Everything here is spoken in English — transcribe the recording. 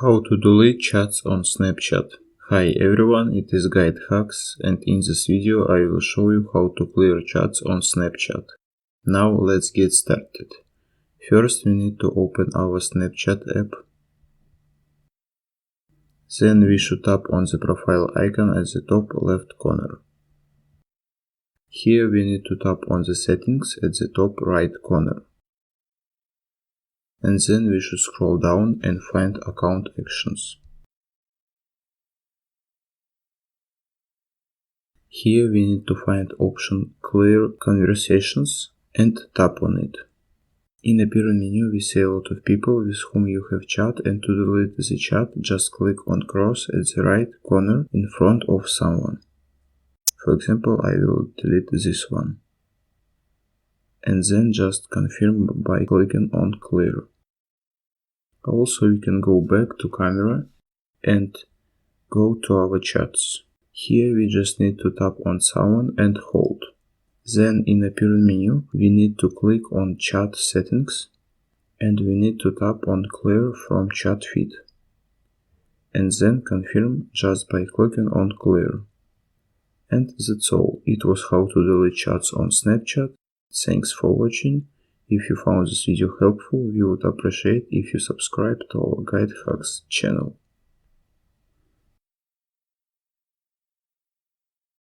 How to delete chats on Snapchat. Hi everyone, it is GuideHacks, and in this video I will show you how to clear chats on Snapchat. Now let's get started. First we need to open our Snapchat app. Then we should tap on the profile icon at the top left corner. Here we need to tap on the settings at the top right corner. And then we should scroll down and find account actions. Here we need to find option Clear Conversations and tap on it. In the appearance menu we see a lot of people with whom you have chat, and to delete the chat just click on cross at the right corner in front of someone. For example, I will delete this one. And then just confirm by clicking on Clear. Also we can go back to camera and go to our chats. Here we just need to tap on someone and hold. Then in the appearance menu we need to click on chat settings and we need to tap on clear from chat feed. And then confirm just by clicking on clear. And that's all. It was how to delete chats on Snapchat. Thanks for watching. If you found this video helpful, we would appreciate if you subscribe to our GuideHacks channel.